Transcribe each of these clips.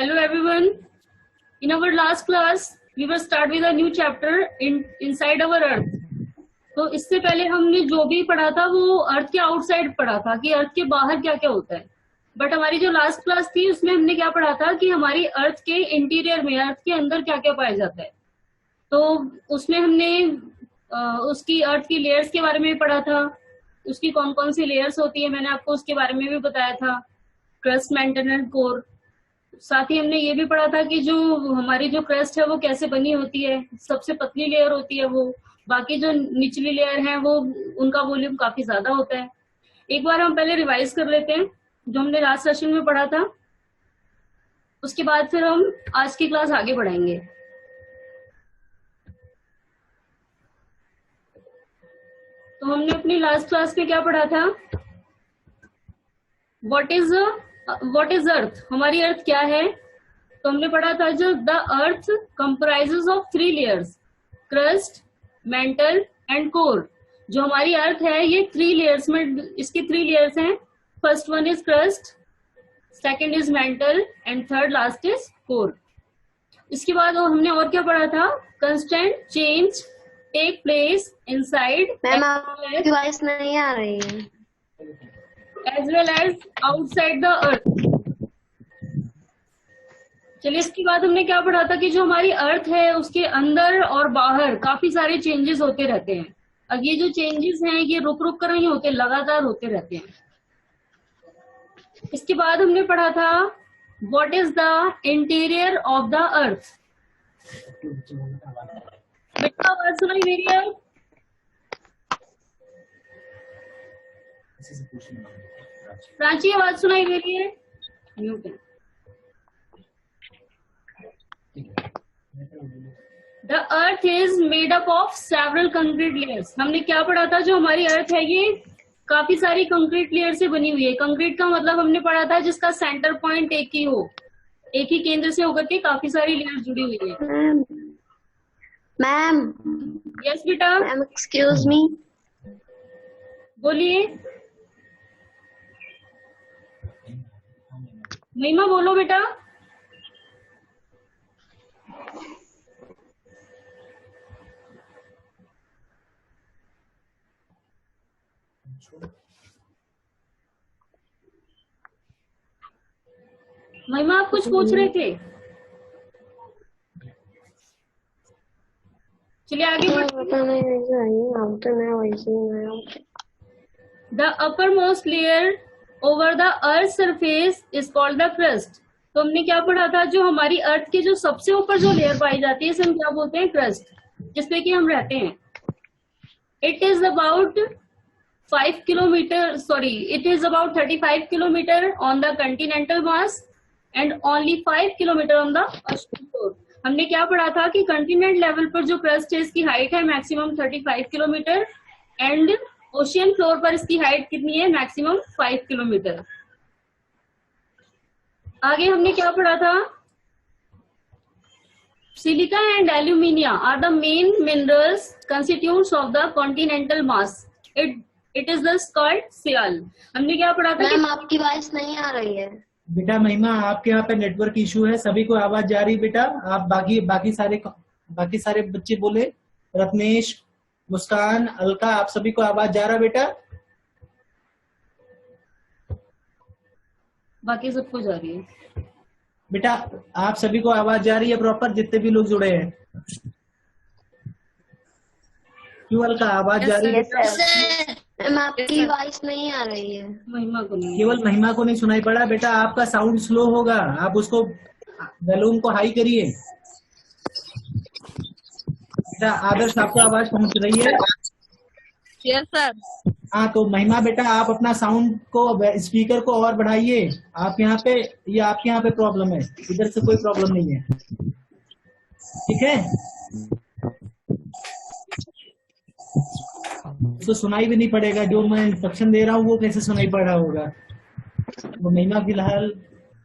Hello everyone. In our last class, we will start with a new chapter inside our Earth. तो इससे पहले हमने जो भी पढ़ा था वो अर्थ के आउटसाइड पढ़ा था कि अर्थ के बाहर क्या क्या होता है। बट हमारी जो लास्ट क्लास थी उसमें हमने क्या पढ़ा था कि हमारी अर्थ के इंटीरियर में, अर्थ के अंदर क्या क्या पाया जाता है। तो उसमें हमने उसकी अर्थ की लेयर्स के बारे में पढ़ा था, उसकी कौन कौन सी लेयर्स होती है मैंने आपको उसके बारे में भी बताया था, क्रस्ट, मैंटल एंड कोर। साथ ही हमने ये भी पढ़ा था कि जो हमारी जो क्रस्ट है वो कैसे बनी होती है। सबसे पतली लेयर होती है वो, बाकी जो निचली लेयर है वो उनका वॉल्यूम काफी ज्यादा होता है। एक बार हम पहले रिवाइज कर लेते हैं जो हमने लास्ट सेशन में पढ़ा था, उसके बाद फिर हम आज की क्लास आगे बढ़ाएंगे। तो हमने अपनी लास्ट क्लास में क्या पढ़ा था, व्हाट इज अर्थ, हमारी अर्थ क्या है। तो हमने पढ़ा था जो the earth comprises of 3 layers, crust, mental and core. जो हमारी अर्थ है ये 3 लेयर्स में, इसकी 3 लेयर्स हैं। First one is crust, second is mantle and third last is core. इसके बाद हमने और क्या पढ़ा था, constant change take place inside, ma'am आपकी वॉइस नहीं आ रही है, as well as outside the earth। चलिए इसके बाद हमने क्या पढ़ा था कि जो हमारी अर्थ है उसके अंदर और बाहर काफी सारे चेंजेस होते रहते हैं। अब ये जो चेंजेस हैं ये रुक रुक कर नहीं होते, लगातार होते रहते हैं। इसके बाद हमने पढ़ा था what is the interior of the अर्थ। बेटा आवाज सुनाई दे रही है? प्राची आवाज सुनाई दे रही है? म्यूट है। The earth is made up of several concrete layers. हमने क्या पढ़ा था, जो हमारी अर्थ है ये काफी सारी कंक्रीट लेयर से बनी हुई है। कंक्रीट का मतलब हमने पढ़ा था जिसका सेंटर पॉइंट एक ही हो, एक ही केंद्र से होकर के काफी सारी लेयर जुड़ी हुई है। मैम यस बेटा, मैम एक्सक्यूज मी, बोलिए। महिमा बोलो बेटा। महिमा आप कुछ पूछ रहे थे? चलिए आगे the upper most layer over the earth surface is called the crust. तो हमने क्या पढ़ा था, जो हमारी अर्थ के जो सबसे ऊपर जो लेयर पाई जाती है इसे हम क्या बोलते हैं, क्रस्ट, जिसपे कि हम रहते हैं। It is about 5 kilometre, sorry it is about 35 kilometre on the Continental mass and only 5 kilometre on the ocean floor. हमने क्या पढ़ा था कि कंटिनेंट लेवल पर जो क्रस्ट है इसकी हाइट है maximum 35 kilometre and ocean floor पर इसकी हाइट कितनी है, मैक्सिमम 5 किलोमीटर। आगे हमने क्या पढ़ा था, silica and alumina are the main minerals constitutes of the continental mass. It is the called sial. हमने क्या पढ़ा था, मैम आपकी वॉइस नहीं आ रही है। बेटा महिमा आपके यहाँ पे नेटवर्क इशू है, सभी को आवाज जा रही बेटा। आप बाकी सारे बच्चे बोले, रत्नेश, मुस्कान, अलका, आप सभी को आवाज जा रहा बेटा? बाकी सबको जा रही है बेटा आप सभी को आवाज जा रही है प्रॉपर, जितने भी लोग जुड़े हैं? क्यों अलका आवाज जा रही है? मैम आपकी वॉइस नहीं आ रही है। महिमा को नहीं, केवल महिमा को नहीं सुनाई पड़ा बेटा, आपका साउंड स्लो होगा, आप उसको वॉल्यूम को हाई करिए। बेटा आदर्श आपको आवाज पहुंच रही है? Yes sir. हाँ तो महिमा बेटा आप अपना साउंड को, स्पीकर को और बढ़ाइए। आप यहाँ पे, ये आपके यहाँ पे प्रॉब्लम है, इधर से कोई प्रॉब्लम नहीं है, ठीक है? तो सुनाई भी नहीं पड़ेगा, जो मैं इंस्ट्रक्शन दे रहा हूँ वो कैसे सुनाई पड़ रहा होगा। तो महिमा फिलहाल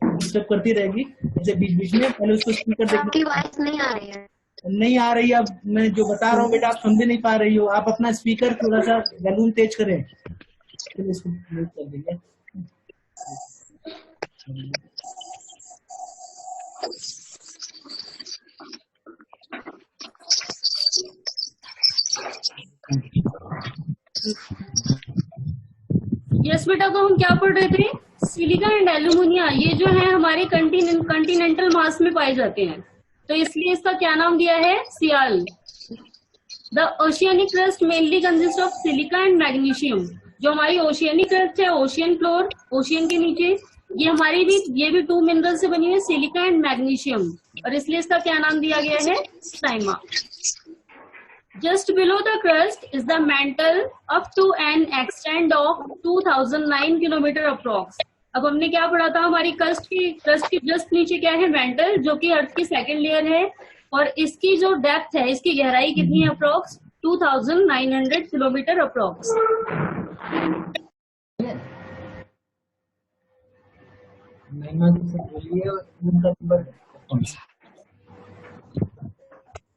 डिस्टर्ब करती रहेगी ऐसे बीच बीच में, पहले उसको स्पीकर देखना। आपकी वॉइस नहीं आ रही है। नहीं आ रही, अब मैं जो बता रहा हूँ बेटा आप सुन भी नहीं पा रही हो। आप अपना स्पीकर थोड़ा सा वॉल्यूम तेज करें। इसको म्यूट कर देंगे। नेक्स्ट बेटा को हम क्या पढ़ रहे थे, सिलिका एंड एल्यूमिनिया, ये जो है हमारे कंटिनेंटल मास में पाए जाते हैं, तो इसलिए इसका क्या नाम दिया है, sial. The oceanic crust mainly consist of silica and magnesium, जो हमारी ओशियनिक क्रस्ट है, ओशियन फ्लोर, ओशियन के नीचे, ये भी 2 मिनरल से बनी है, सिलिका एंड मैग्नीशियम, और इसलिए इसका क्या नाम दिया गया है, Saima. Just below the crust is the mantle up to an extent of 2009 kilometre approx. अब हमने क्या पढ़ा था, हमारी क्रस्ट की जस्ट नीचे क्या है, मेंटल, जो कि अर्थ की सेकेंड लेयर है, और इसकी जो डेप्थ है, इसकी गहराई कितनी है, अप्रॉक्स 2900 किलोमीटर अप्रॉक्स।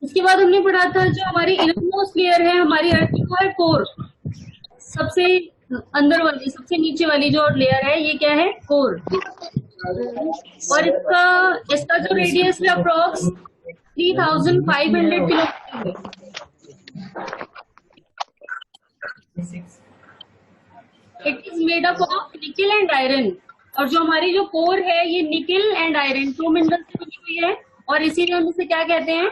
इसके बाद हमने पढ़ा था जो हमारी इनरमोस्ट लेयर है हमारी अर्थ की, वो है कोर, सबसे अंदर वाली, सबसे नीचे वाली जो लेयर है, ये क्या है, कोर, और इसका जो रेडियस है approx 3500 kilometre. It is made up of निकल एंड आयरन, और जो हमारी जो कोर है ये निकल एंड आयरन 2 मिनरल से बनी हुई है, और इसीलिए हम इसे क्या कहते हैं,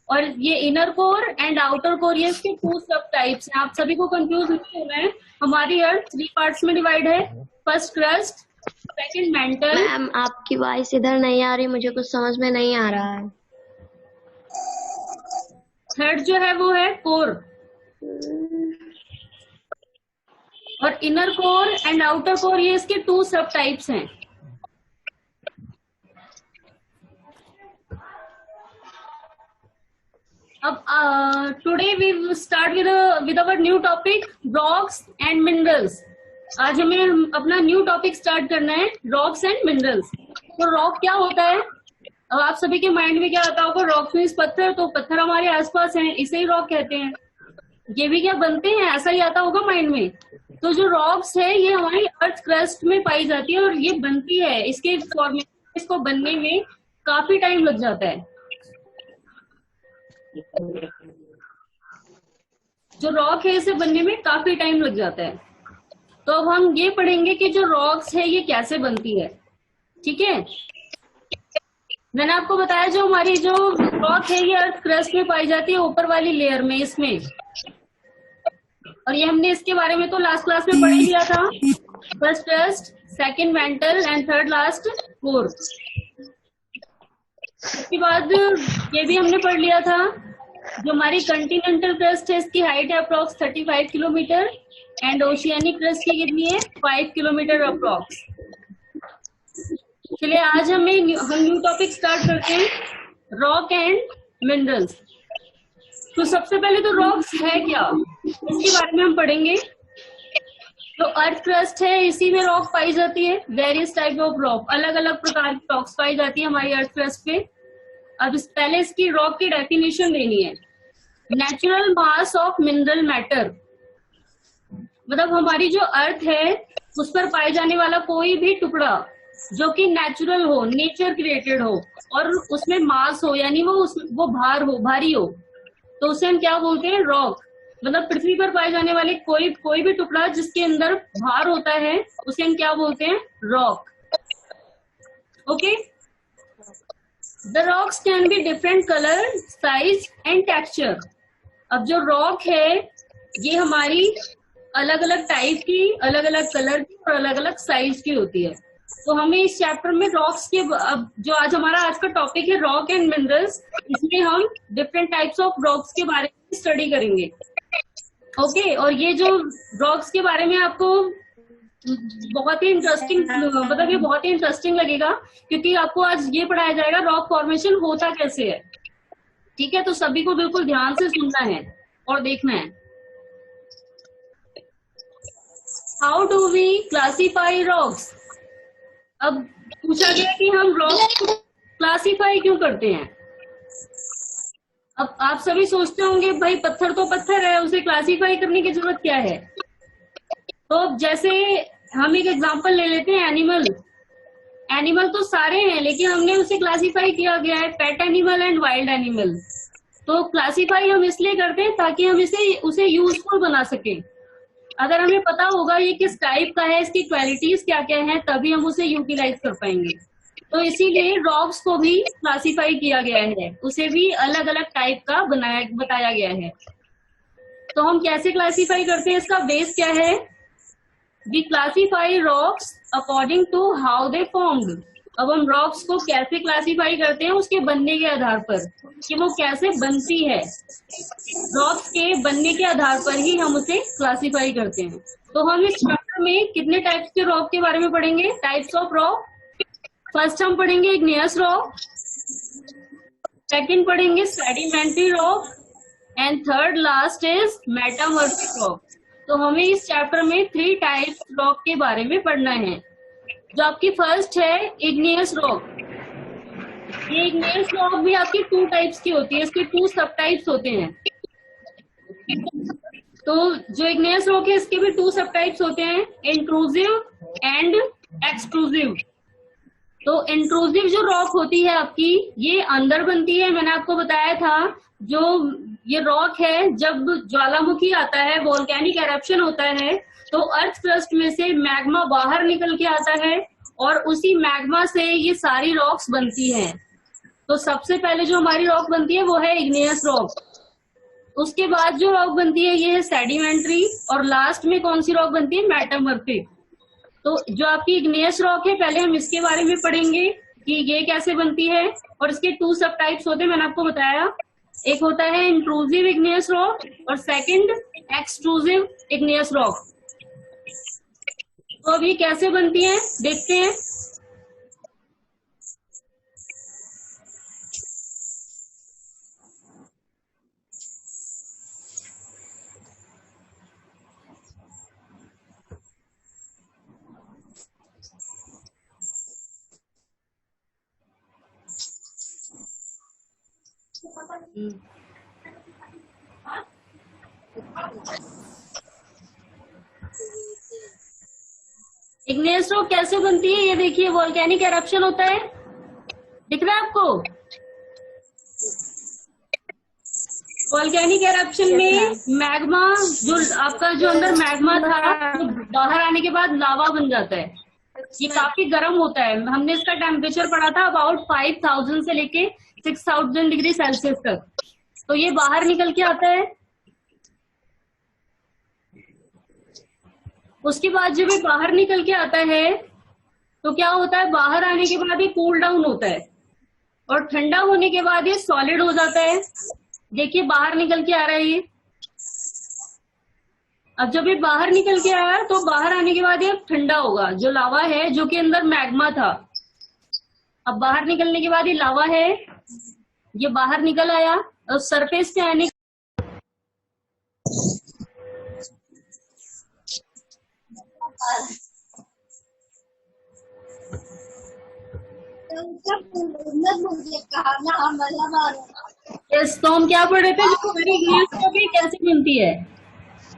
और ये inner core and outer core, ये इसके 2 सब टाइप्स हैं। आप सभी को कंफ्यूज नहीं होना है, हमारी अर्थ 3 पार्ट्स में डिवाइड है, first crust, second mental. Ma'am आपकी वॉइस इधर नहीं आ रही, मुझे कुछ समझ में नहीं आ रहा है। थर्ड जो है वो है कोर, और inner core and outer core, ये इसके 2 सब टाइप्स हैं। अब today we start with our new topic, rocks and minerals. आज हमें अपना न्यू टॉपिक स्टार्ट करना है, रॉक्स एंड मिनरल्स। तो रॉक क्या होता है, अब आप सभी के माइंड में क्या आता होगा, रॉक्स मींस पत्थर, तो पत्थर हमारे आसपास हैं, इसे ही रॉक कहते हैं। ये भी क्या बनते हैं, ऐसा ही आता होगा माइंड में। तो जो रॉक्स है ये हमारी अर्थ क्रस्ट में पाई जाती है, और ये बनती है, इसके फॉर्मेशन, इसको बनने में काफी टाइम लग जाता है। जो रॉक है इसे बनने में काफी टाइम लग जाता है। तो अब हम ये पढ़ेंगे कि जो रॉक्स है ये कैसे बनती है, ठीक है। मैंने आपको बताया जो हमारी जो रॉक है ये अर्थ क्रस्ट में पाई जाती है, ऊपर वाली लेयर में, इसमें, और ये हमने इसके बारे में तो लास्ट क्लास में पढ़ ही लिया था, first crust, second mental and third last core. उसके बाद ये भी हमने पढ़ लिया था, जो हमारी कंटिनेंटल क्रस्ट है इसकी हाइट है approx 35 kilometre, and oceanic crust की कितनी है, 5 किलोमीटर अप्रॉक्स। चलिए आज हम न्यू टॉपिक स्टार्ट करते हैं, रॉक एंड मिनरल्स। तो सबसे पहले तो रॉक्स है क्या, इसके बारे में हम पढ़ेंगे। तो अर्थ क्रस्ट है, इसी में रॉक पाई जाती है, वेरियस टाइप ऑफ रॉक, अलग अलग प्रकार की रॉक्स पाई जाती है हमारी अर्थ क्रस्ट पे। अब पहले इसकी रॉक की डेफिनेशन देनी है। Natural mass of mineral matter, मतलब हमारी जो अर्थ है उस पर पाए जाने वाला कोई भी टुकड़ा जो कि नेचुरल हो, नेचर क्रिएटेड हो, और उसमें मास हो, यानी वो भारी हो, तो उसे हम क्या बोलते हैं, रॉक। मतलब पृथ्वी पर पाए जाने वाले कोई भी टुकड़ा जिसके अंदर भार होता है उसे हम क्या बोलते हैं, rock. Okay, the rocks can be different colour, size and texture. अब जो रॉक है ये हमारी अलग अलग टाइप की, अलग अलग कलर की और अलग अलग साइज की होती है। तो हमें इस चैप्टर में रॉक्स के, अब जो आज का टॉपिक है रॉक एंड मिनरल्स, इसमें हम डिफरेंट टाइप्स ऑफ रॉक्स के बारे में स्टडी करेंगे। ओके, और ये जो रॉक्स के बारे में आपको बहुत ही इंटरेस्टिंग, मतलब ये बहुत ही इंटरेस्टिंग लगेगा, क्योंकि आपको आज ये पढ़ाया जाएगा रॉक फॉर्मेशन होता कैसे है। ठीक है, तो सभी को बिल्कुल ध्यान से सुनना है और देखना है। How do we classify rocks. अब पूछा गया कि हम रॉक्स को क्लासीफाई क्यों करते हैं। अब आप सभी सोचते होंगे भाई पत्थर तो पत्थर है, उसे क्लासीफाई करने की जरूरत क्या है। तो जैसे हम एक एग्जांपल ले लेते हैं, एनिमल तो सारे हैं, लेकिन हमने उसे क्लासीफाई किया गया है pet animal and wild animal. तो क्लासीफाई हम इसलिए करते हैं ताकि हम उसे यूजफुल बना सके। अगर हमें पता होगा ये किस टाइप का है, इसकी क्वालिटीज क्या क्या हैं, तभी हम उसे यूटिलाइज कर पाएंगे। तो इसीलिए रॉक्स को भी क्लासिफाई किया गया है, उसे भी अलग अलग टाइप का बताया गया है। तो हम कैसे क्लासिफाई करते हैं, इसका बेस क्या है? We classify rocks according to how they formed. अब हम रॉक्स को कैसे क्लासिफाई करते हैं, उसके बनने के आधार पर, कि वो कैसे बनती है। रॉक्स के बनने के आधार पर ही हम उसे क्लासिफाई करते हैं। तो हम इस चैप्टर में कितने टाइप्स के रॉक के बारे में पढ़ेंगे? Types of rock. फर्स्ट हम पढ़ेंगे इग्नियस रॉक, सेकंड पढ़ेंगे sedimentary rock, and third last is metamorphic rock. तो हमें इस चैप्टर में 3 टाइप्स रॉक के बारे में पढ़ना है। जो आपकी फर्स्ट है इग्नियस रॉक। ये इग्नियस रॉक भी आपकी 2 टाइप्स की होती है, इसके 2 सब टाइप्स होते हैं। तो जो इग्नियस रॉक है इसके भी 2 सब टाइप्स होते हैं, इंट्रूसिव एंड एक्सट्रूसिव। तो इंट्रूसिव जो रॉक होती है आपकी, ये अंदर बनती है। मैंने आपको बताया था, जो ये रॉक है, जब ज्वालामुखी आता है, वोल्केनिक एरप्शन होता है, तो अर्थ क्रस्ट में से मैग्मा बाहर निकल के आता है और उसी मैग्मा से ये सारी रॉक्स बनती हैं। तो सबसे पहले जो हमारी रॉक बनती है वो है इग्नियस रॉक। उसके बाद जो रॉक बनती है ये है सेडिमेंट्री, और लास्ट में कौन सी रॉक बनती है? मेटामॉर्फिक। तो जो आपकी इग्नियस रॉक है, पहले हम इसके बारे में पढ़ेंगे कि ये कैसे बनती है, और इसके 2 सब टाइप्स होते हैं, मैंने आपको बताया। एक होता है इंट्रूसिव इग्नियस रॉक और सेकंड एक्सट्रूसिव इग्नियस रॉक। तो अब ये कैसे बनती है देखते हैं। इग्नियस रॉक कैसे बनती है, ये देखिए, वोल्केनिक एरप्शन होता है, दिख रहा है आपको? वोल्केनिक एरप्शन में मैग्मा, जो आपका जो अंदर मैग्मा था, वो बाहर आने के बाद लावा बन जाता है। ये काफी गर्म होता है। हमने इसका टेम्परेचर पढ़ा था अबाउट 5000 से लेके 6000 डिग्री सेल्सियस तक। तो ये बाहर निकल के आता है। उसके बाद जब ये बाहर निकल के आता है तो क्या होता है, बाहर आने के बाद ये कूल डाउन होता है और ठंडा होने के बाद ये सॉलिड हो जाता है। देखिए बाहर निकल के आ रहा है ये। अब जब ये बाहर निकल के आया तो बाहर आने के बाद ये ठंडा होगा। जो लावा है, जो कि अंदर मैग्मा था, अब बाहर निकलने के बाद ये लावा है, ये बाहर निकल आया और सरफेस पे आने यस। तो हम क्या पढ़ रहे थे, जो हमारी इग्नियस रॉक कैसे बनती है,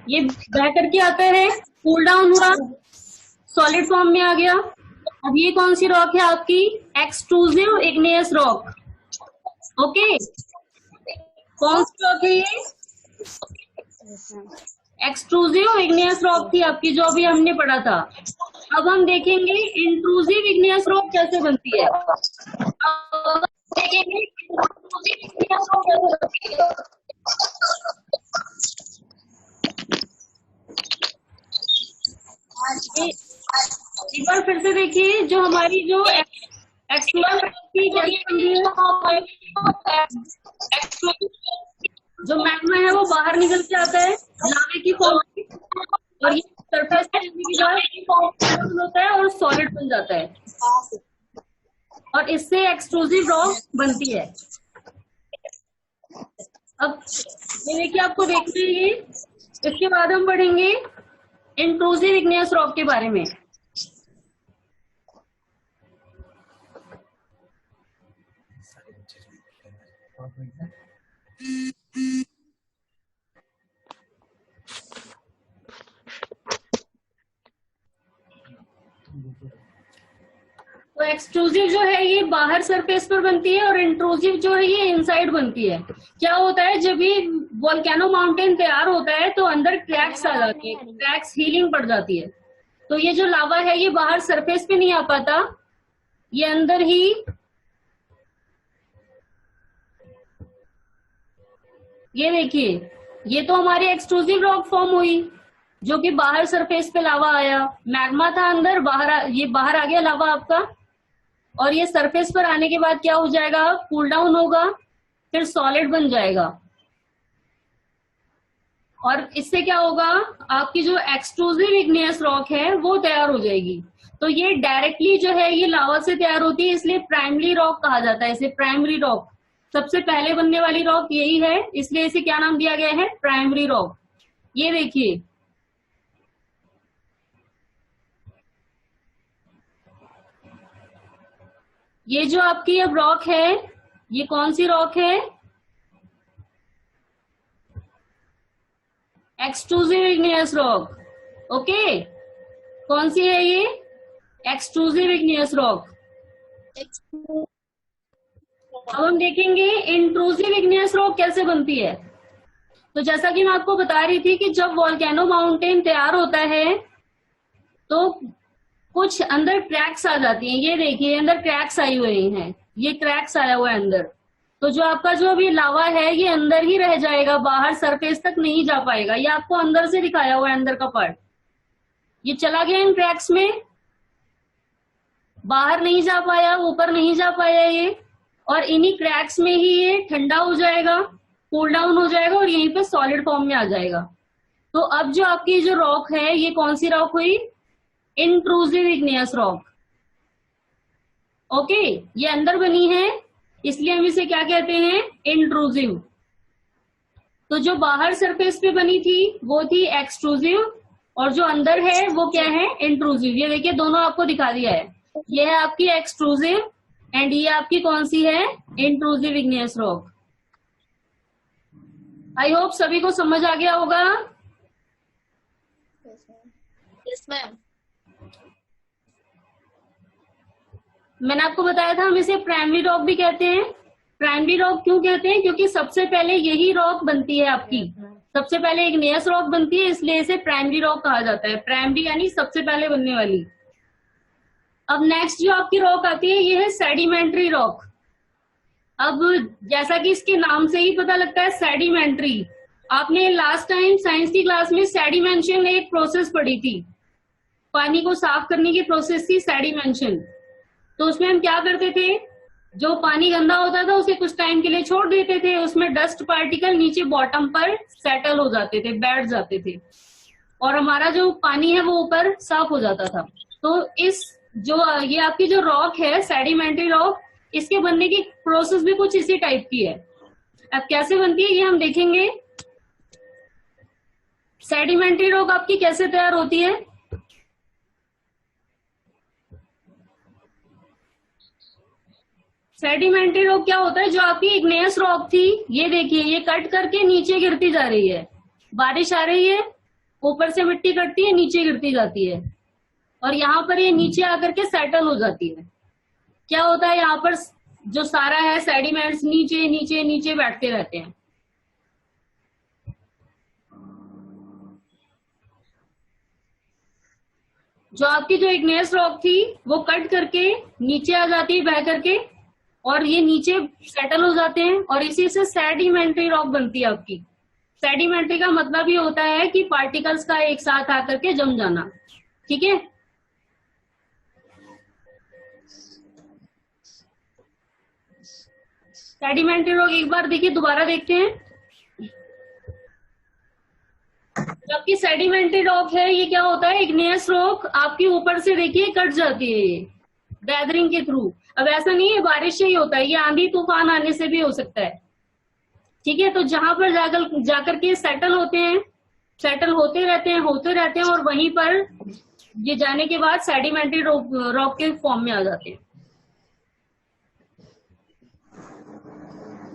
ये बह करके आता है, कूल डाउन हुआ, सॉलिड फॉर्म में आ गया। अब ये कौन सी रॉक है आपकी? Extrusive igneous rock. ओके, कौन सी रॉक है ये? एक्सट्रूसिव इग्नियस रॉक थी आपकी, जो अभी हमने पढ़ा था। अब हम देखेंगे इंट्रूसिव इग्नियस रॉक कैसे बनती है। देखेंगे इंट्रूसिव इग्नियस रॉक कैसे बनती है। एक बार फिर से देखिए, जो हमारी जो एक्सट्रूसिव की कैसे बनती है, जो मैग्मा है वो बाहर निकल के आता है लावे की फॉर्म में, और ये सरफेस पे आने के बाद होता है और सॉलिड बन जाता है, और इससे एक्सट्रूसिव रॉक बनती है। अब ये देखिए, आपको देखना है ये। इसके बाद हम पढ़ेंगे इंट्रूसिव इग्नियस रॉक के बारे में। तो एक्सट्रूसिव जो है ये बाहर सरफेस पर बनती है और इंट्रूसिव जो है ये इनसाइड बनती है। क्या होता है, जब ये वोल्केनो माउंटेन तैयार होता है तो अंदर क्रैक्स आ जाती है, क्रैक्स हीलिंग पड़ जाती है। तो ये जो लावा है ये बाहर सरफेस पे नहीं आ पाता, ये अंदर ही ये देखिए, ये तो हमारी एक्सट्रूसिव रॉक फॉर्म हुई जो कि बाहर सरफेस पे लावा आया, मैग्मा था अंदर, ये बाहर आ गया लावा आपका, और ये सरफेस पर आने के बाद क्या हो जाएगा, कूल डाउन होगा, फिर सॉलिड बन जाएगा। और इससे क्या होगा, आपकी जो एक्सट्रूसिव इग्नियस रॉक है वो तैयार हो जाएगी। तो ये डायरेक्टली जो है ये लावा से तैयार होती है, इसलिए प्राइमरी रॉक कहा जाता है इसे। प्राइमरी रॉक सबसे पहले बनने वाली रॉक यही है, इसलिए इसे क्या नाम दिया गया है, प्राइमरी रॉक। ये देखिए, ये जो आपकी अब रॉक है, ये कौन सी रॉक है, एक्सट्रूसिव इग्नियस रॉक। ओके, कौन सी है ये, एक्सट्रूसिव इग्नियस रॉक। अब हम देखेंगे इंट्रूसिव इग्नियस रॉक कैसे बनती है। तो जैसा कि मैं आपको बता रही थी कि जब वोल्केनो माउंटेन तैयार होता है तो कुछ अंदर क्रैक्स आ जाती हैं। ये देखिए अंदर क्रैक्स आई हुई हैं, ये क्रैक्स आया हुआ है अंदर। तो जो आपका जो अभी लावा है ये अंदर ही रह जाएगा, बाहर सरफेस तक नहीं जा पाएगा। ये आपको अंदर से दिखाया हुआ है, अंदर का पार्ट ये चला गया इन क्रैक्स में, बाहर नहीं जा पाया, ऊपर नहीं जा पाया ये, और इन्हीं क्रैक्स में ही ये ठंडा हो जाएगा, कूल डाउन हो जाएगा और यहीं पे सॉलिड फॉर्म में आ जाएगा। तो अब जो आपकी जो रॉक है ये कौन सी रॉक हुई, इंट्रूसिव इग्नियस रॉक। ओके, ये अंदर बनी है इसलिए हम इसे क्या कहते हैं, इंट्रूसिव। तो जो बाहर सरफेस पे बनी थी वो थी एक्सट्रूसिव, और जो अंदर है वो क्या है, इंट्रूसिव। ये देखिए दोनों आपको दिखा दिया है, ये है आपकी एक्सट्रूसिव एंड ये आपकी कौन सी है, intrusive igneous rock. I hope सभी को समझ आ गया होगा। Yes ma'am. मैंने आपको बताया था हम इसे प्राइमरी रॉक भी कहते हैं। प्राइमरी रॉक क्यों कहते हैं, क्योंकि सबसे पहले यही रॉक बनती है आपकी, सबसे पहले इग्नियस रॉक बनती है, इसलिए इसे प्राइमरी रॉक कहा जाता है। प्राइमरी यानी सबसे पहले बनने वाली। अब नेक्स्ट जो आपकी रॉक आती है ये है सेडिमेंट्री रॉक। अब जैसा कि इसके नाम से ही पता लगता है सेडिमेंट्री, आपने लास्ट टाइम साइंस की क्लास में सेडिमेंशन एक प्रोसेस पढ़ी थी, पानी को साफ करने की प्रोसेस थी सेडिमेंशन। तो उसमें हम क्या करते थे, जो पानी गंदा होता था उसे कुछ टाइम के लिए छोड़ देते थे, उसमें डस्ट पार्टिकल नीचे बॉटम पर सेटल हो जाते थे, बैठ जाते थे, और हमारा जो पानी है वो ऊपर साफ हो जाता था। तो इस जो ये आपकी जो रॉक है सेडिमेंट्री रॉक, इसके बनने की प्रोसेस भी कुछ इसी टाइप की है। अब कैसे बनती है ये हम देखेंगे। सेडिमेंट्री रॉक आपकी कैसे तैयार होती है, सेडिमेंट्री रॉक क्या होता है, जो आपकी इग्नियस रॉक थी ये देखिए ये कट करके नीचे गिरती जा रही है, बारिश आ रही है, ऊपर से मिट्टी कटती है, नीचे गिरती जाती है, और यहाँ पर ये नीचे आकर के सेटल हो जाती है। क्या होता है, यहाँ पर जो सारा है सेडिमेंट्स नीचे नीचे नीचे बैठते रहते हैं। जो आपकी जो इग्नियस रॉक थी वो कट करके नीचे आ जाती है बह करके, और ये नीचे सेटल हो जाते हैं, और इसी से सेडिमेंट्री रॉक बनती है आपकी। सेडिमेंट्री का मतलब ये होता है कि पार्टिकल्स का एक साथ आकर के जम जाना। ठीक है, सेडिमेंट्री रॉक एक बार देखिए, दोबारा देखते हैं। जबकि सेडिमेंट्री रॉक है ये क्या होता है, इग्नियस रॉक आपकी ऊपर से देखिए कट जाती है ये गैदरिंग के थ्रू। अब ऐसा नहीं है बारिश से ही होता है, ये आंधी तूफान आने से भी हो सकता है। ठीक है, तो जहां पर जाकर के सेटल होते हैं, सेटल होते रहते हैं और वहीं पर ये जाने के बाद सेडिमेंट्री रॉक के फॉर्म में आ जाते हैं।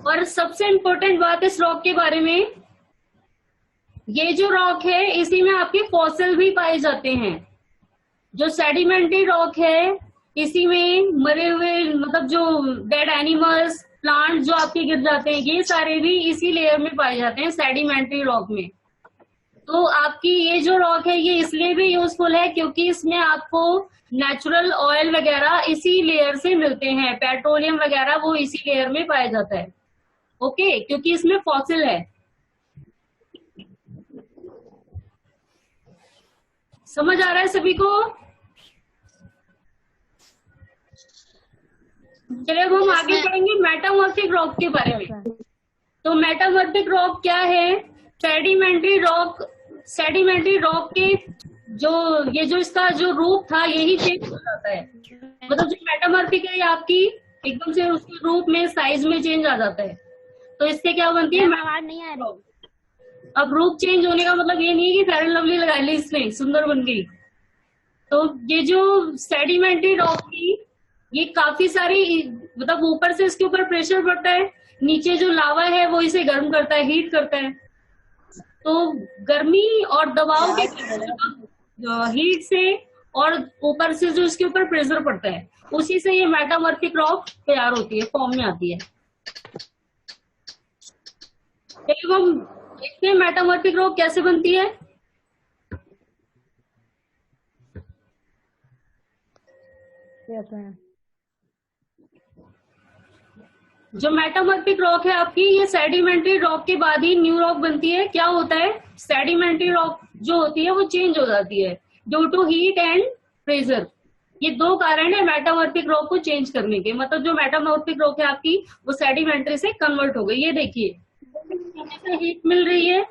और सबसे इम्पोर्टेंट बात इस रॉक के बारे में, ये जो रॉक है इसी में आपके फॉसिल भी पाए जाते हैं। जो सेडिमेंट्री रॉक है इसी में मरे हुए मतलब जो डेड एनिमल्स, प्लांट जो आपके गिर जाते हैं, ये सारे भी इसी लेयर में पाए जाते हैं, सेडिमेंट्री रॉक में। तो आपकी ये जो रॉक है ये इसलिए भी यूजफुल है क्योंकि इसमें आपको नेचुरल ऑयल वगैरह इसी लेयर से मिलते हैं, पेट्रोलियम वगैरह वो इसी लेयर में पाया जाता है। ओके, क्योंकि इसमें फॉसिल है। समझ आ रहा है सभी को? चलिए अब हम आगे बढ़ेंगे मेटामॉर्फिक रॉक के बारे में। तो मेटामॉर्फिक रॉक क्या है? सेडिमेंट्री रॉक के ये जो इसका जो रूप था यही चेंज हो जाता है। मतलब जो मेटामॉर्फिक है ये आपकी एकदम से उसके रूप में, साइज में चेंज आ जाता है। तो इससे क्या बनती है? आवाज नहीं आ रही। अब रूप चेंज होने का मतलब ये नहीं है कि फेयर एंड लवली लगा ली इसने, सुंदर बन गई। तो ये जो सेडिमेंट्री रॉक की ये काफी सारी, मतलब ऊपर से इसके ऊपर प्रेशर पड़ता है, नीचे जो लावा है वो इसे गर्म करता है, हीट करता है। तो गर्मी और दबाव के हीट से और ऊपर से जो इसके ऊपर प्रेशर पड़ता है उसी से ये मेटामॉर्फिक रॉक तैयार होती है, फॉर्म में आती है। चलिए हम देखते हैं मेटामॉर्फिक रॉक कैसे बनती है। जो मेटामॉर्फिक रॉक है आपकी, ये सेडिमेंट्री रॉक के बाद ही न्यू रॉक बनती है। क्या होता है? सेडिमेंट्री रॉक जो होती है वो चेंज हो जाती है due to heat and pressure. ये दो कारण है मेटामॉर्फिक रॉक को चेंज करने के। मतलब जो मेटामॉर्फिक रॉक है आपकी वो सेडिमेंट्री से कन्वर्ट हो गई। ये देखिए, नीचे से हीट मिल रही है,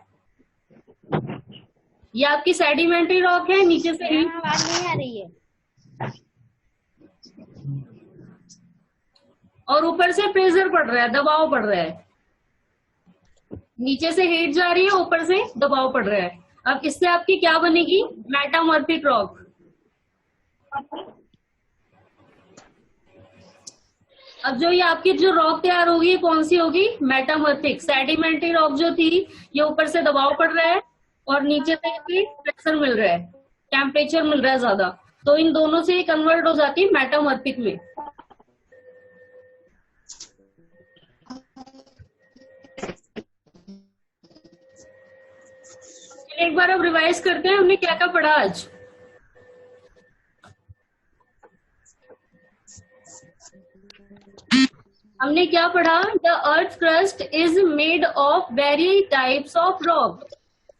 ये आपकी सेडिमेंट्री रॉक है, नीचे से हीट आवाज नहीं आ रही है। और ऊपर से प्रेशर पड़ रहा है, दबाव पड़ रहा है। नीचे से हीट जा रही है, ऊपर से दबाव पड़ रहा है। अब इससे आपकी क्या बनेगी? Metamorphic rock. अब जो ये आपकी जो रॉक तैयार होगी ये कौन सी होगी? मेटामॉर्फिक। सेडिमेंट्री रॉक जो थी ये ऊपर से दबाव पड़ रहा है और नीचे से प्रेशर मिल रहा है, टेम्परेचर मिल रहा है ज्यादा, तो इन दोनों से कन्वर्ट हो जाती है मेटामॉर्फिक में। एक बार अब रिवाइज करते हैं हमने क्या क्या पढ़ा आज। हमने क्या पढ़ा? The earth crust is made of very types of rock.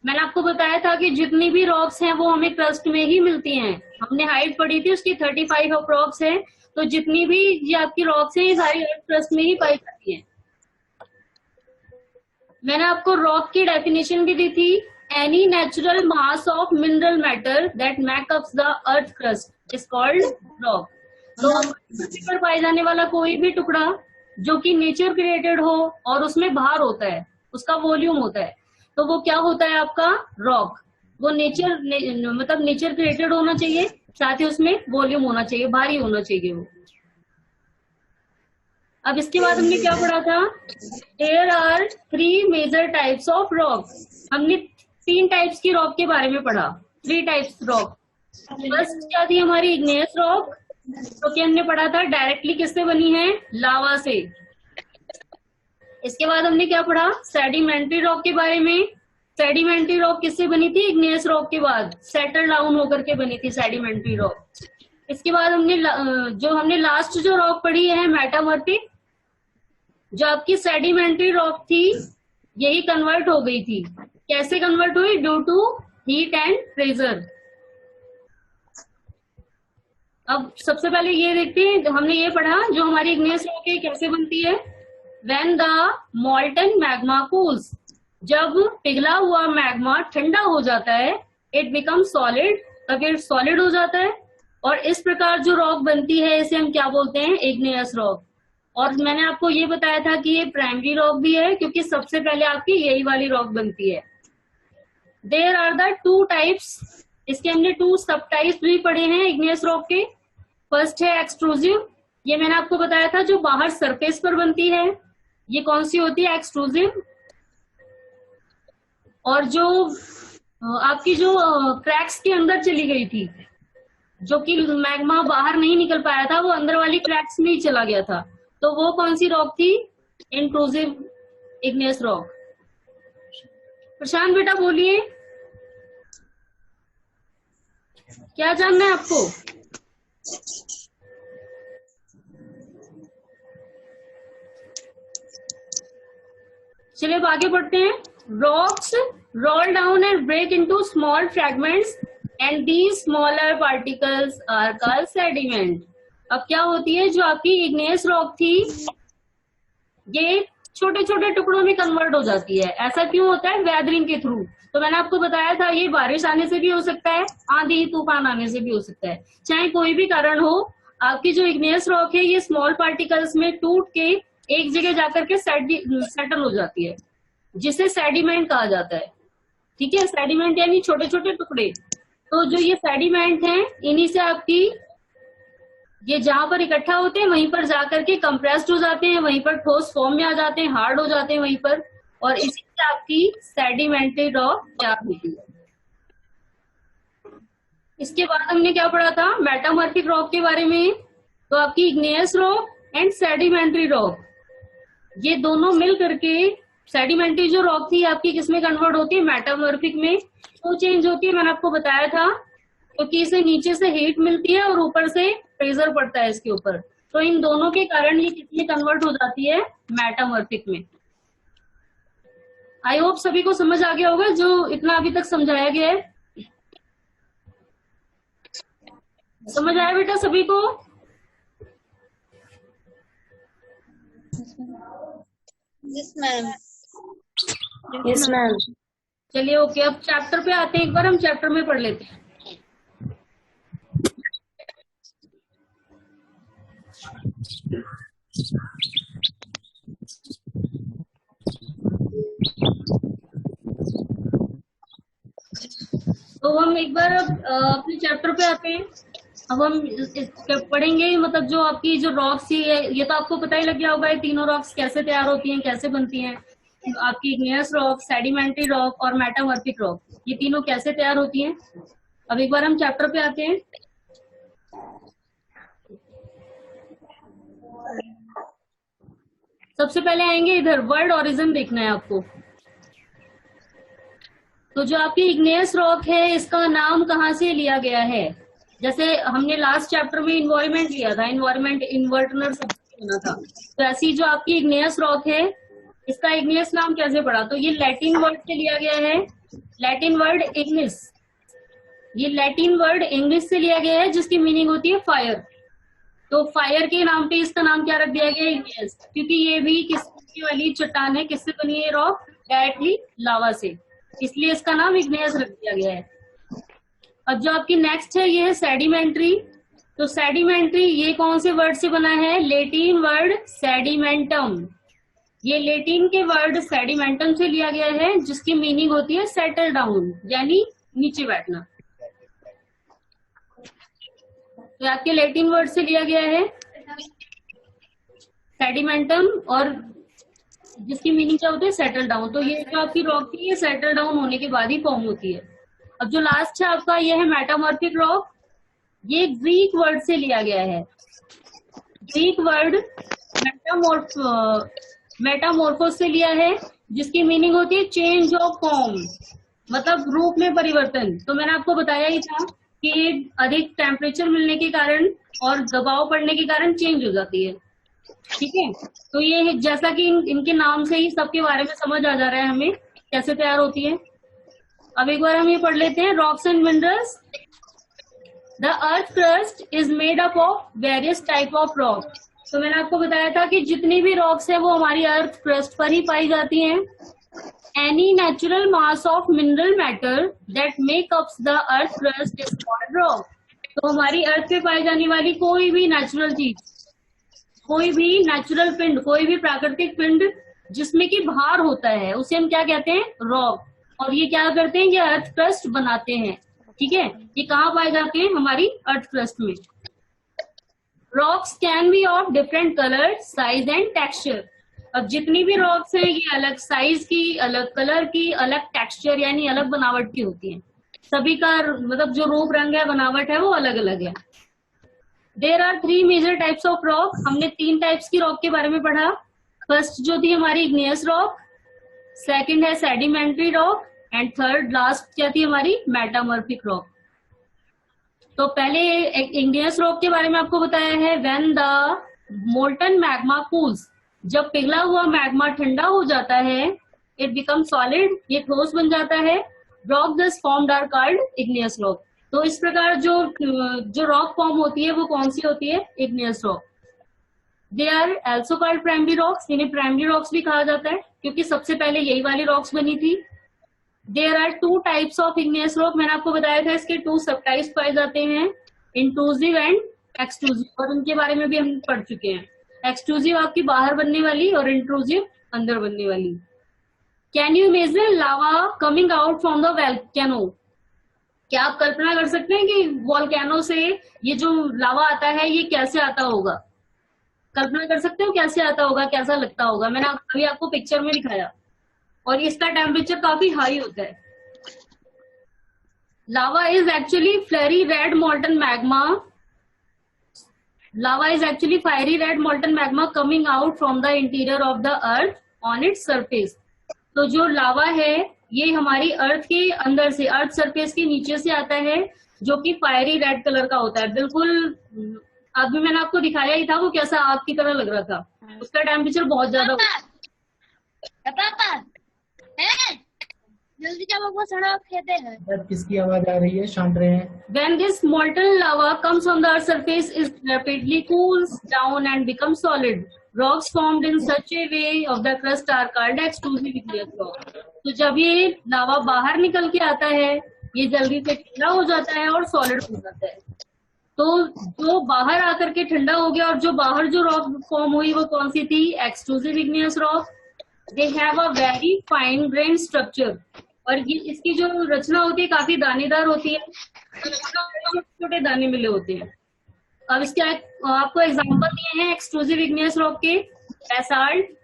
मैंने आपको बताया था कि जितनी भी रॉक्स हैं वो हमें क्रस्ट में ही मिलती हैं। हमने हाइट पढ़ी थी उसकी 35 ऑफ रॉक्स है। तो जितनी भी ये आपकी रॉक्स हैं ये सारी अर्थ क्रस्ट में ही पाई जाती हैं। मैंने आपको रॉक की डेफिनेशन भी दी थी। Any natural mass of mineral matter that makes the earth crust is called rock. तो पृथ्वी पर पाए जाने वाला कोई भी टुकड़ा जो कि नेचर क्रिएटेड हो और उसमें भार होता है, उसका वॉल्यूम होता है, तो वो क्या होता है आपका? रॉक। वो मतलब नेचर क्रिएटेड होना चाहिए, साथ ही उसमें वॉल्यूम होना चाहिए, भारी होना चाहिए वो। अब इसके बाद हमने क्या पढ़ा था? There are 3 major types of rock. हमने 3 टाइप्स की रॉक के बारे में पढ़ा। 3 टाइप्स रॉक। फर्स्ट क्या थी हमारी? इग्नियस रॉक, तो क्या हमने पढ़ा था डायरेक्टली किससे बनी है? लावा से। इसके बाद हमने क्या पढ़ा? सेडिमेंट्री रॉक के बारे में। सेडिमेंट्री रॉक किससे बनी थी? इग्नियस रॉक के बाद सेटल डाउन होकर के बनी थी सेडिमेंट्री रॉक। इसके बाद हमने लास्ट जो रॉक पढ़ी है मेटामॉर्फिक, जो आपकी सेडिमेंट्री रॉक थी यही कन्वर्ट हो गई थी। कैसे कन्वर्ट हुई? Due to heat and pressure. अब सबसे पहले ये देखते हैं, हमने ये पढ़ा जो हमारी इग्नियस रॉक है कैसे बनती है। व्हेन द मॉल्टन मैग्मा कूल्स, जब पिघला हुआ मैग्मा ठंडा हो जाता है, इट बिकम सॉलिड, तब ये सॉलिड हो जाता है और इस प्रकार जो रॉक बनती है इसे हम क्या बोलते हैं? Igneous rock. और मैंने आपको ये बताया था कि ये प्राइमरी रॉक भी है क्योंकि सबसे पहले आपकी यही वाली रॉक बनती है। There are the 2 types. इसके हमने 2 सब टाइप्स भी पढ़े हैं इग्नियस रॉक के। फर्स्ट है एक्सट्रूसिव, ये मैंने आपको बताया था जो बाहर सरफेस पर बनती है, ये कौन सी होती है? एक्सट्रूसिव। और जो आपकी जो क्रैक्स के अंदर चली गई थी जो कि मैग्मा बाहर नहीं निकल पाया था, वो अंदर वाली क्रैक्स में ही चला गया था। तो वो कौन सी रॉक थी? Intrusive igneous rock. प्रशांत बेटा बोलिए, क्या जानना है आपको? चलिए अब आगे बढ़ते हैं। Rocks roll down and break into small fragments and these smaller particles are called sediment। अब क्या होती है, जो आपकी इग्नेस रॉक थी ये छोटे छोटे टुकड़ों में कन्वर्ट हो जाती है। ऐसा क्यों होता है? वेदरिंग के थ्रू। तो मैंने आपको बताया था ये बारिश आने से भी हो सकता है, आंधी तूफान आने से भी हो सकता है, चाहे कोई भी कारण हो। आपकी जो इग्नेस रॉक है ये स्मॉल पार्टिकल्स में टूट के एक जगह जाकर के सेटल हो जाती है, जिसे सेडिमेंट कहा जाता है। ठीक है, सेडिमेंट यानी छोटे छोटे टुकड़े। तो जो ये सेडिमेंट हैं, इन्हीं से आपकी ये जहां पर इकट्ठा होते हैं वहीं पर जाकर के कंप्रेस्ड हो जाते हैं, वहीं पर ठोस फॉर्म में आ जाते हैं, हार्ड हो जाते हैं वहीं पर, और इसी से आपकी सेडिमेंट्री रॉक तैयार होती है। इसके बाद हमने क्या पढ़ा था? मेटामॉर्फिक रॉक के बारे में। तो आपकी igneous rock and sedimentary rock, ये दोनों मिल करके सेडिमेंट्री जो रॉक थी आपकी किसमें कन्वर्ट होती है? मेटामॉर्फिक में। तो चेंज होती है, मैंने आपको बताया था, क्योंकि तो इसे नीचे से हीट मिलती है और ऊपर से प्रेशर पड़ता है इसके ऊपर। तो इन दोनों के कारण ये किसमें कन्वर्ट हो जाती है? मेटामॉर्फिक में। आई होप सभी को समझ आ गया होगा जो इतना अभी तक समझाया गया है। समझ आया बेटा सभी को? Yes ma'am. Yes ma'am. चलिए ओके, अब चैप्टर पे आते हैं। एक बार हम चैप्टर में पढ़ लेते हैं। तो हम एक बार अब अपने चैप्टर पे आते हैं। अब हम पढ़ेंगे, मतलब जो आपकी जो रॉक्स ये तो आपको पता ही लग गया होगा ये तीनों रॉक्स कैसे तैयार होती हैं, कैसे बनती हैं। आपकी इग्नियस रॉक, सेडिमेंट्री रॉक और मेटामॉर्फिक रॉक, ये तीनों कैसे तैयार होती हैं। अब एक बार हम चैप्टर पे आते हैं। सबसे पहले आएंगे इधर, वर्ड ओरिजिन देखना है आपको। तो जो आपकी इग्नियस रॉक है इसका नाम कहाँ से लिया गया है? जैसे हमने लास्ट चैप्टर में इन्वायरमेंट लिया था, इन्वायरमेंट इन्वर्टनर सब बना था। तो ऐसी जो आपकी इग्नियस रॉक है इसका इग्नियस नाम कैसे पड़ा? तो ये लैटिन वर्ड से लिया गया है, लैटिन वर्ड इग्निस। ये लैटिन वर्ड इंग्लिश से लिया गया है जिसकी मीनिंग होती है फायर। तो फायर के नाम पे इसका नाम क्या रख दिया गया? इग्नियस। क्योंकि ये भी किसकी वाली चट्टान है, किससे बनी है रॉक? डायरेक्टली लावा से, इसलिए इसका नाम इग्नियस रख दिया गया है। अब जो आपकी नेक्स्ट है ये है सेडिमेंट्री। तो सेडिमेंट्री ये कौन से वर्ड से बना है? Latin word sedimentum. ये लेटिन के वर्ड सेडिमेंटम से लिया गया है जिसकी मीनिंग होती है सेटल डाउन, यानी नीचे बैठना। तो आपके लेटिन वर्ड से लिया गया है सेडिमेंटम, और जिसकी मीनिंग क्या होती है? Settle down. तो ये जो आपकी रॉक थी ये सेटल डाउन होने के बाद ही फॉर्म होती है। अब जो लास्ट है आपका ये है मेटामॉर्फिक रॉक। ये ग्रीक वर्ड से लिया गया है। ग्रीक वर्ड मेटामॉर्फोस से लिया है जिसकी मीनिंग होती है चेंज ऑफ फॉर्म, मतलब रूप में परिवर्तन। तो मैंने आपको बताया ही था कि अधिक टेम्परेचर मिलने के कारण और दबाव पड़ने के कारण चेंज हो जाती है। ठीक है, तो ये जैसा कि इनके नाम से ही सबके बारे में समझ आ जा रहा है हमें कैसे तैयार होती है। अब एक बार हम ये पढ़ लेते हैं, rocks and minerals. The earth crust is made up of various type of rock. तो मैंने आपको बताया था कि जितनी भी रॉक्स है वो हमारी अर्थ क्रस्ट पर ही पाई जाती हैं। Any natural mass of mineral matter that make up the earth crust is called rock. तो हमारी अर्थ पे पाई जाने वाली कोई भी नेचुरल चीज, कोई भी नेचुरल पिंड, कोई भी प्राकृतिक पिंड जिसमें कि भार होता है उसे हम क्या कहते हैं? रॉक। और ये क्या करते हैं? ये अर्थ क्रस्ट बनाते हैं। ठीक है, ये कहाँ पाए जाते हैं? हमारी अर्थ क्रस्ट में। Rocks can be of different colour, size and texture. अब जितनी भी रॉक्स हैं ये अलग साइज की, अलग कलर की, अलग टेक्सचर यानी अलग बनावट की होती हैं। सभी का मतलब जो रूप रंग है, बनावट है, वो अलग अलग है। There are 3 major types of rock. हमने 3 टाइप्स की रॉक के बारे में पढ़ा। फर्स्ट जो थी हमारी इग्नियस रॉक, सेकंड है sedimentary rock, and third last क्या थी हमारी मेटामॉर्फिक रॉक। तो पहले इग्नियस रॉक के बारे में आपको बताया है, when the molten magma cools, जब पिघला हुआ मैग्मा ठंडा हो जाता है, इट बिकम सॉलिड, ये ठोस बन जाता है। Rock thus formed are called igneous rock. तो इस प्रकार जो रॉक फॉर्म होती है वो कौन सी होती है? Igneous rock. They are also called primary rocks, इन्हें प्राइमरी रॉक्स भी कहा जाता है क्योंकि सबसे पहले यही वाली रॉक्स बनी थी। There are 2 types of igneous rock. मैंने आपको बताया था इसके 2 सब टाइप्स पाए जाते हैं, इंट्रूसिव एंड एक्सट्रूसिव, और उनके बारे में भी हम पढ़ चुके हैं। एक्सट्रूसिव आपकी बाहर बनने वाली और इंट्रूसिव अंदर बनने वाली। Can you imagine lava coming out from the volcano? क्या आप कल्पना कर सकते हैं कि वोल्केनो से ये जो लावा आता है ये कैसे आता होगा? कल्पना कर सकते हो कैसे आता होगा, कैसा लगता होगा? मैंने अभी आपको पिक्चर में दिखाया, और इसका टेम्परेचर काफी हाई होता है। Lava is actually fiery red molten magma. Lava is actually fiery red molten magma coming out from the interior of the earth on its surface. तो जो लावा है ये हमारी अर्थ के अंदर से, अर्थ सरफेस के नीचे से आता है, जो कि फायरी रेड कलर का होता है। बिल्कुल अभी मैंने आपको दिखाया ही था वो कैसा आग की तरह लग रहा था। उसका टेम्परेचर बहुत ज्यादा जल्दी जब वो सड़क खेते हैं। सर किसकी आवाज आ रही है? शांत रहे हैं। When this molten lava comes on the earth's surface, it rapidly cools down and becomes solid. Rocks formed in such a way of the crust are called extrusive igneous rock. तो जब ये लावा बाहर निकल के आता है, ये जल्दी से ठंडा हो जाता है और सॉलिड हो जाता है। तो जो बाहर आकर के ठंडा हो गया और जो बाहर जो रॉक फॉर्म हुई वो कौन सी थी? Extrusive igneous rock. They have a very fine grain structure, और ये इसकी जो रचना होती है काफी दानेदार होती है, छोटे छोटे दाने मिले होते हैं। अब इसके आपको एग्जांपल दिए हैं एक्सट्रूसिव इग्नियस रॉक के। बेसाल्ट,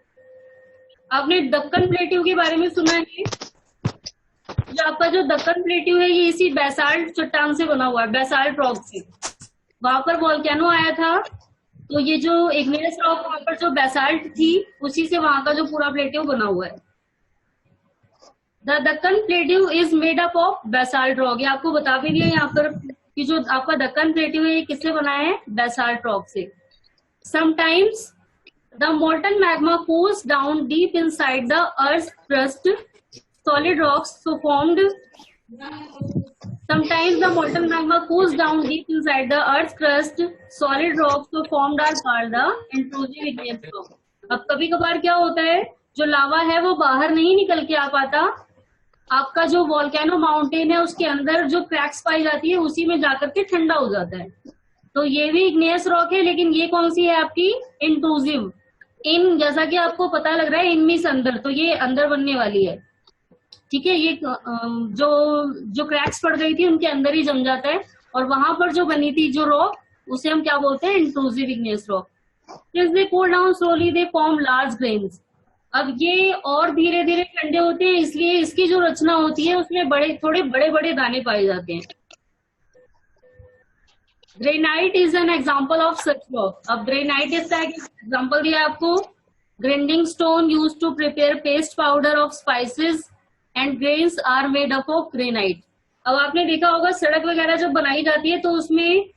आपने दक्कन प्लेट्यू के बारे में सुना है? जो आपका जो दक्कन प्लेट्यू है ये इसी बेसाल्ट चट्टान से बना हुआ है, बेसाल्ट रॉक से। वहां पर वोल्केनो आया था, तो ये जो इग्नियस रॉक वहां पर जो बेसाल्ट थी उसी से वहां का जो पूरा प्लेट्यू बना हुआ है। The Deccan plateau is made up of basalt rock. ये आपको बता भी दिया यहाँ पर कि जो आपका दक्कन प्लेट्यू है ये किससे बना है? बेसाल्ट रॉक से। Sometimes the molten magma cools down deep inside the earth crust, solid rocks so formed. Sometimes the molten magma cools down deep inside the earth's crust. Solid rocks so formed are called the intrusive igneous rock. अब कभी कभार क्या होता है, जो लावा है वो बाहर नहीं निकल के आ पाता, आपका जो वोल्केनो माउंटेन है उसके अंदर जो क्रैक्स पाई जाती है उसी में जाकर के ठंडा हो जाता है। तो ये भी इग्नियस रॉक है, लेकिन ये कौन सी है आपकी? इंट्रूसिव। इन जैसा कि आपको पता लग रहा है इन मीन्स अंदर, तो ये अंदर बनने वाली है। ठीक है, ये जो क्रैक्स पड़ गई थी उनके अंदर ही जम जाता है, और वहां पर जो बनी थी जो रॉक उसे हम क्या बोलते हैं? Intrusive igneous rock. As they cool down slowly they form large grains. अब ये और धीरे धीरे ठंडे होते हैं, इसलिए इसकी जो रचना होती है उसमें थोड़े बड़े बड़े दाने पाए जाते हैं। Granite is an example of such rock. अब ग्रेनाइट इसका एग्जाम्पल दिया आपको। Grinding stone use to prepare paste powder of spices and grains are made up of granite. अब आपने देखा होगा सड़क वगैरह जब बनाई जाती है तो उसमें